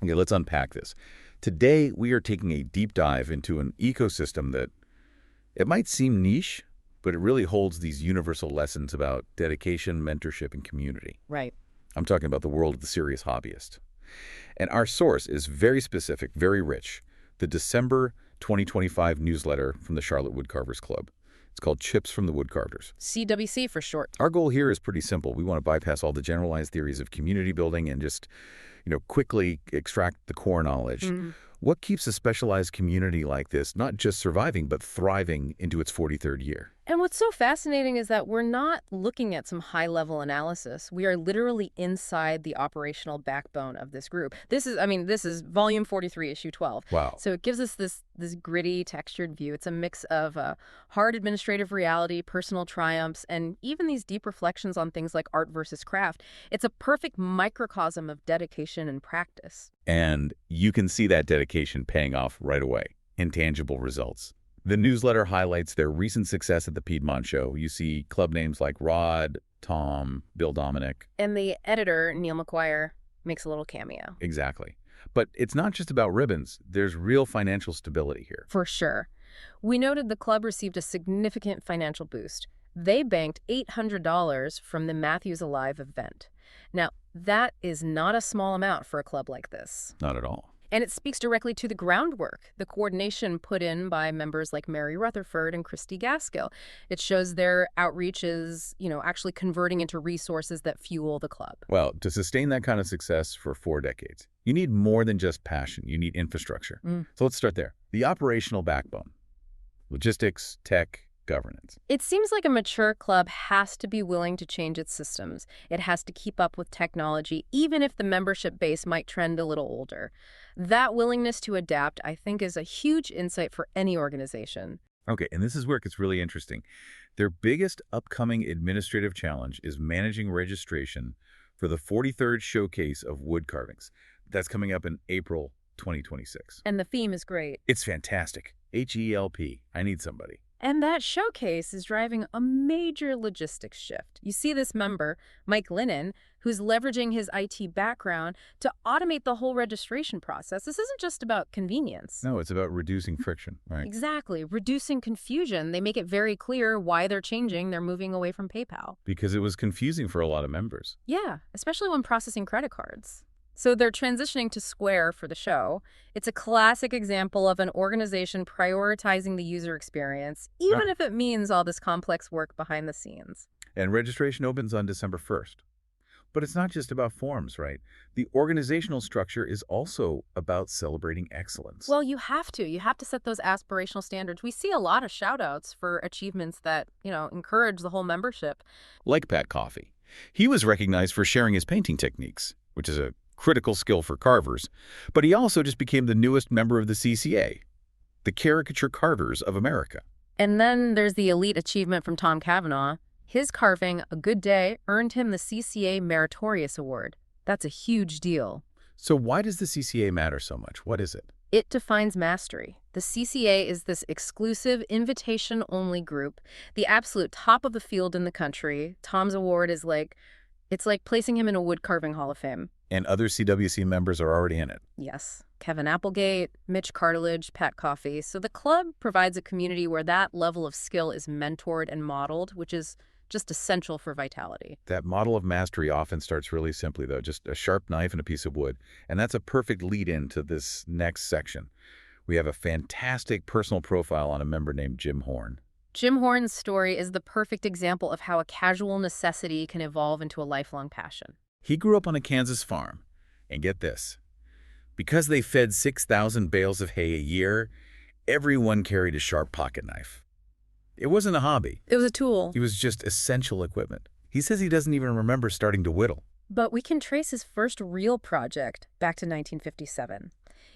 Okay, let's unpack this. Today, we are taking a deep dive into an ecosystem that it might seem niche, but it really holds these universal lessons about dedication, mentorship, and community. Right. I'm talking about the world of the serious hobbyist. And our source is very specific, very rich. The December 2025 newsletter from the Charlotte Woodcarvers Club. It's called Chips from the Woodcarvers. CWC for short. Our goal here is pretty simple. We want to bypass all the generalized theories of community building and just, quickly extract the core knowledge. What keeps a specialized community like this not just surviving, but thriving into its 43rd year? And what's so fascinating is that we're not looking at some high-level analysis. We are literally inside the operational backbone of this group. This is volume 43, issue 12. Wow. So it gives us this gritty, textured view. It's a mix of hard administrative reality, personal triumphs, and even these deep reflections on things like art versus craft. It's a perfect microcosm of dedication and practice. And you can see that dedication paying off right away. Intangible results. The newsletter highlights their recent success at the Piedmont Show. You see club names like Rod, Tom, Bill Dominic. And the editor, Neil McGuire, makes a little cameo. Exactly. But it's not just about ribbons. There's real financial stability here. For sure. We noted the club received a significant financial boost. They banked $800 from the Matthews Alive event. Now, that is not a small amount for a club like this. Not at all. And it speaks directly to the groundwork, the coordination put in by members like Mary Rutherford and Christy Gaskill. It shows their outreach is, actually converting into resources that fuel the club. Well, to sustain that kind of success for 4 decades, you need more than just passion. You need infrastructure. So let's start there. The operational backbone. Logistics, tech, governance. It seems like a mature club has to be willing to change its systems. It has to keep up with technology, even if the membership base might trend a little older. That willingness to adapt, I think, is a huge insight for any organization. Okay, and this is where it gets really interesting. Their biggest upcoming administrative challenge is managing registration for the 43rd Showcase of Wood Carvings. That's coming up in April 2026. And the theme is great. It's fantastic. HELP. I need somebody. And that showcase is driving a major logistics shift. You see this member, Mike Linnon, who's leveraging his IT background to automate the whole registration process. This isn't just about convenience. No, it's about reducing friction, right? Exactly. Reducing confusion. They make it very clear why they're changing. They're moving away from PayPal. Because it was confusing for a lot of members. Yeah, especially when processing credit cards. So they're transitioning to Square for the show. It's a classic example of an organization prioritizing the user experience, even if it means all this complex work behind the scenes. And registration opens on December 1st. But it's not just about forms, right? The organizational structure is also about celebrating excellence. Well, you have to. You have to set those aspirational standards. We see a lot of shout-outs for achievements that, encourage the whole membership. Like Pat Coffey. He was recognized for sharing his painting techniques, which is a critical skill for carvers, but he also just became the newest member of the CCA, the Caricature Carvers of America. And then there's the elite achievement from Tom Kavanagh. His carving, A Good Day, earned him the CCA Meritorious Award. That's a huge deal. So why does the CCA matter so much? What is it? It defines mastery. The CCA is this exclusive, invitation-only group, the absolute top of the field in the country. Tom's award is it's like placing him in a wood carving hall of fame. And other CWC members are already in it. Yes. Kevin Applegate, Mitch Cartilage, Pat Coffey. So the club provides a community where that level of skill is mentored and modeled, which is just essential for vitality. That model of mastery often starts really simply, though, just a sharp knife and a piece of wood. And that's a perfect lead-in to this next section. We have a fantastic personal profile on a member named Jim Horn. Jim Horn's story is the perfect example of how a casual necessity can evolve into a lifelong passion. He grew up on a Kansas farm. And get this. Because they fed 6,000 bales of hay a year, everyone carried a sharp pocket knife. It wasn't a hobby. It was a tool. It was just essential equipment. He says he doesn't even remember starting to whittle. But we can trace his first real project back to 1957.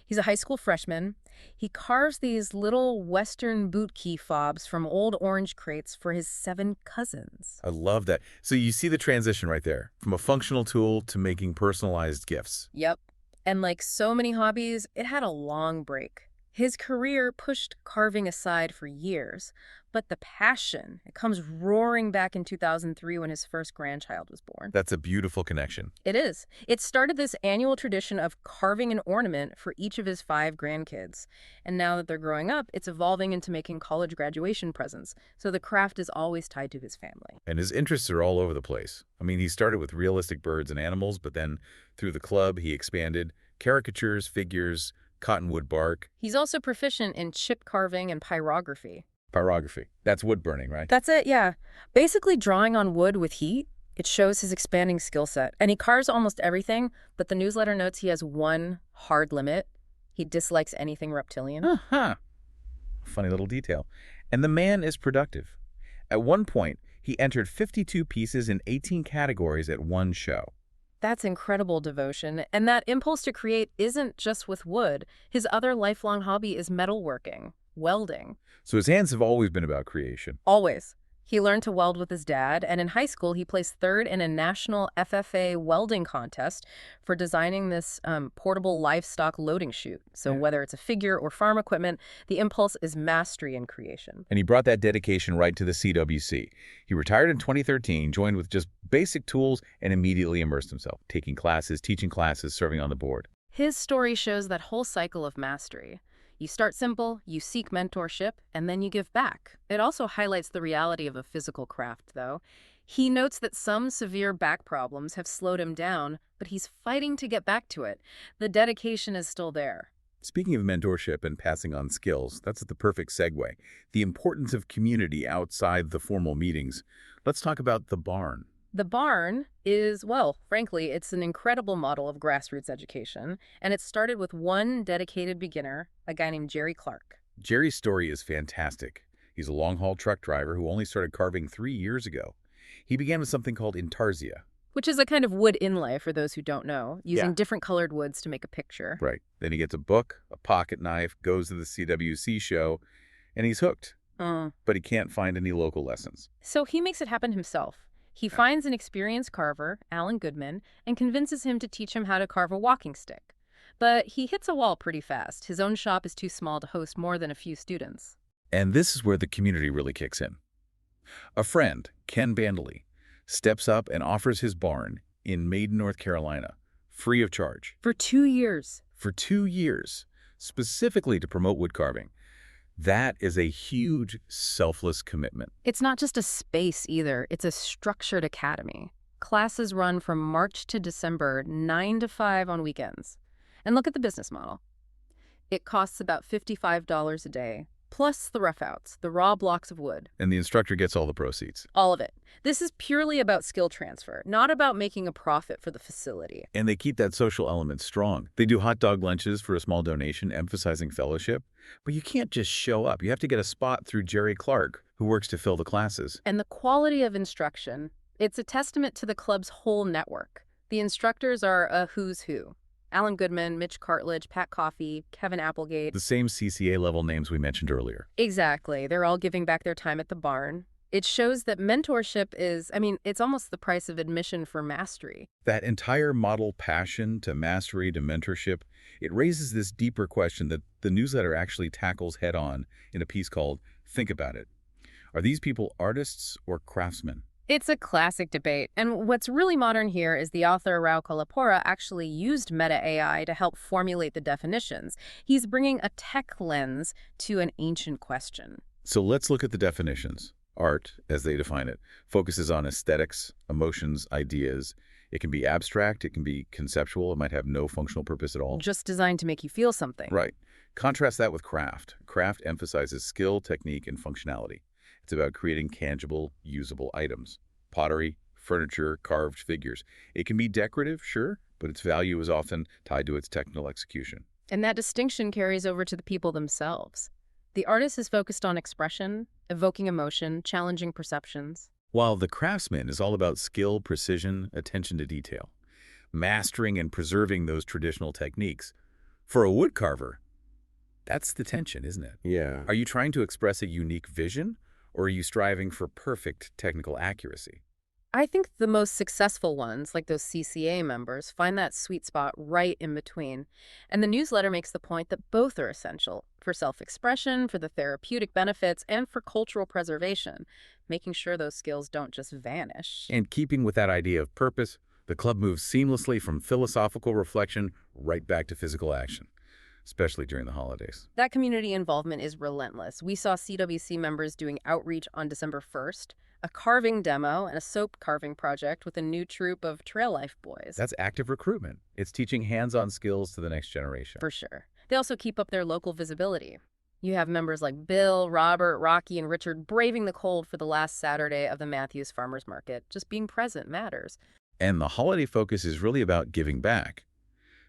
He's a high school freshman. He carves these little Western boot key fobs from old orange crates for his 7 cousins. I love that. So you see the transition right there, from a functional tool to making personalized gifts. Yep. And like so many hobbies, it had a long break. His career pushed carving aside for years, but But the passion, it comes roaring back in 2003 when his first grandchild was born. That's a beautiful connection. It is. It started this annual tradition of carving an ornament for each of his 5 grandkids. And now that they're growing up, it's evolving into making college graduation presents. So the craft is always tied to his family. And his interests are all over the place. I mean, he started with realistic birds and animals, but then through the club, he expanded caricatures, figures, cottonwood bark. He's also proficient in chip carving and pyrography. Pyrography. That's wood burning, right? That's it, yeah. Basically drawing on wood with heat. It shows his expanding skill set. And he carves almost everything, but the newsletter notes he has one hard limit. He dislikes anything reptilian. Uh-huh. Funny little detail. And the man is productive. At one point, he entered 52 pieces in 18 categories at one show. That's incredible devotion. And that impulse to create isn't just with wood. His other lifelong hobby is metalworking, welding. So his hands have always been about creation. Always. He learned to weld with his dad, and in high school he placed 3rd in a national FFA welding contest for designing this portable livestock loading chute. So whether it's a figure or farm equipment, the impulse is mastery in creation. And he brought that dedication right to the CWC. He retired in 2013, joined with just basic tools, and immediately immersed himself, taking classes, teaching classes, serving on the board. His story shows that whole cycle of mastery. You start simple, you seek mentorship, and then you give back. It also highlights the reality of a physical craft, though. He notes that some severe back problems have slowed him down, but he's fighting to get back to it. The dedication is still there. Speaking of mentorship and passing on skills, that's the perfect segue. The importance of community outside the formal meetings. Let's talk about the barn. The barn is, well, frankly, it's an incredible model of grassroots education, and it started with one dedicated beginner, a guy named Jerry Clark. Jerry's story is fantastic. He's a long-haul truck driver who only started carving 3 years ago. He began with something called intarsia, which is a kind of wood inlay, for those who don't know, using different colored woods to make a picture. Right. Then he gets a book, a pocket knife, goes to the CWC show, and he's hooked. But he can't find any local lessons. So he makes it happen himself. He finds an experienced carver, Alan Goodman, and convinces him to teach him how to carve a walking stick. But he hits a wall pretty fast. His own shop is too small to host more than a few students. And this is where the community really kicks in. A friend, Ken Bandley, steps up and offers his barn in Maiden, North Carolina, free of charge. For 2 years. For 2 years, specifically to promote wood carving. That is a huge, selfless commitment. It's not just a space either. It's a structured academy. Classes run from March to December, 9 to 5 on weekends. And look at the business model. It costs about $55 a day, plus the roughouts, the raw blocks of wood. And the instructor gets all the proceeds. All of it. This is purely about skill transfer, not about making a profit for the facility. And they keep that social element strong. They do hot dog lunches for a small donation, emphasizing fellowship. But you can't just show up. You have to get a spot through Jerry Clark, who works to fill the classes. And the quality of instruction, it's a testament to the club's whole network. The instructors are a who's who. Alan Goodman, Mitch Cartledge, Pat Coffey, Kevin Applegate. The same CCA level names we mentioned earlier. Exactly. They're all giving back their time at the barn. It shows that mentorship is, it's almost the price of admission for mastery. That entire model passion to mastery to mentorship, it raises this deeper question that the newsletter actually tackles head-on in a piece called Think About It. Are these people artists or craftsmen? It's a classic debate, and what's really modern here is the author Rao Kalapura actually used Meta AI to help formulate the definitions. He's bringing a tech lens to an ancient question. So let's look at the definitions. Art, as they define it, focuses on aesthetics, emotions, ideas. It can be abstract, it can be conceptual, it might have no functional purpose at all. Just designed to make you feel something. Right. Contrast that with craft. Craft emphasizes skill, technique, and functionality. It's about creating tangible, usable items. Pottery, furniture, carved figures. It can be decorative, sure, but its value is often tied to its technical execution. And that distinction carries over to the people themselves. The artist is focused on expression, evoking emotion, challenging perceptions. While the craftsman is all about skill, precision, attention to detail, mastering and preserving those traditional techniques. For a woodcarver, that's the tension, isn't it? Yeah. Are you trying to express a unique vision, or are you striving for perfect technical accuracy? I think the most successful ones, like those CCA members, find that sweet spot right in between. And the newsletter makes the point that both are essential for self-expression, for the therapeutic benefits, and for cultural preservation, making sure those skills don't just vanish. And keeping with that idea of purpose, the club moves seamlessly from philosophical reflection right back to physical action, especially during the holidays. That community involvement is relentless. We saw CWC members doing outreach on December 1st, a carving demo, and a soap carving project with a new troupe of Trail Life boys. That's active recruitment. It's teaching hands-on skills to the next generation. For sure. They also keep up their local visibility. You have members like Bill, Robert, Rocky, and Richard braving the cold for the last Saturday of the Matthews Farmers Market. Just being present matters. And the holiday focus is really about giving back.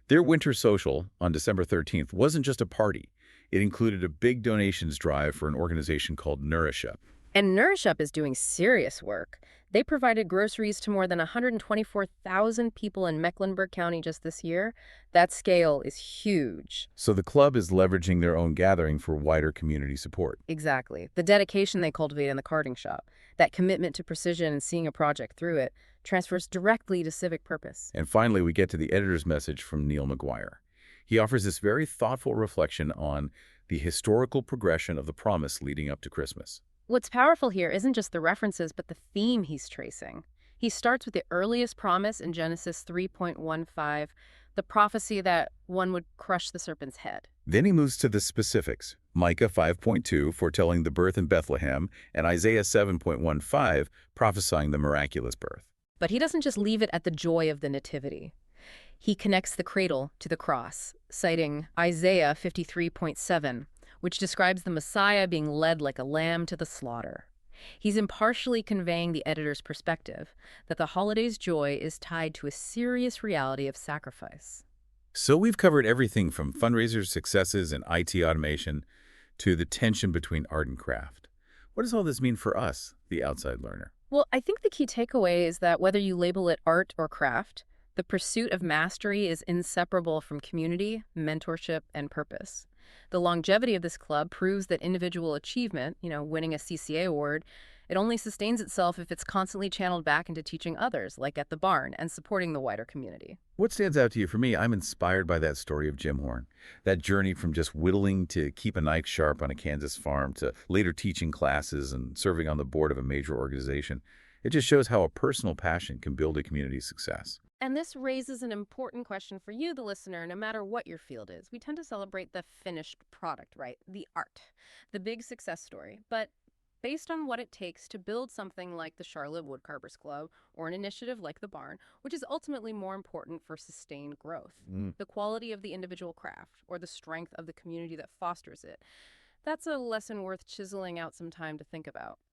Their winter social on December 13th wasn't just a party. It included a big donations drive for an organization called Nourish Up. And Nourish Up is doing serious work. They provided groceries to more than 124,000 people in Mecklenburg County just this year. That scale is huge. So the club is leveraging their own gathering for wider community support. Exactly. The dedication they cultivate in the carding shop, that commitment to precision and seeing a project through it, transfers directly to civic purpose. And finally, we get to the editor's message from Neil McGuire. He offers this very thoughtful reflection on the historical progression of the promise leading up to Christmas. What's powerful here isn't just the references, but the theme he's tracing. He starts with the earliest promise in Genesis 3.15, the prophecy that one would crush the serpent's head. Then he moves to the specifics, Micah 5.2 foretelling the birth in Bethlehem, and Isaiah 7.15 prophesying the miraculous birth. But he doesn't just leave it at the joy of the nativity. He connects the cradle to the cross, citing Isaiah 53.7, which describes the Messiah being led like a lamb to the slaughter. He's impartially conveying the editor's perspective that the holiday's joy is tied to a serious reality of sacrifice. So we've covered everything from fundraisers, successes, and IT automation to the tension between art and craft. What does all this mean for us, the outside learner? Well, I think the key takeaway is that whether you label it art or craft, the pursuit of mastery is inseparable from community, mentorship, and purpose. The longevity of this club proves that individual achievement, winning a CCA award, it only sustains itself if it's constantly channeled back into teaching others, like at the barn, and supporting the wider community. What stands out to you? For me, I'm inspired by that story of Jim Horn. That journey from just whittling to keep a knife sharp on a Kansas farm to later teaching classes and serving on the board of a major organization. It just shows how a personal passion can build a community success. And this raises an important question for you, the listener, no matter what your field is. We tend to celebrate the finished product, right? The art, the big success story. But based on what it takes to build something like the Charlotte Woodcarvers Club or an initiative like the Barn, which is ultimately more important for sustained growth, the quality of the individual craft or the strength of the community that fosters it, that's a lesson worth chiseling out some time to think about.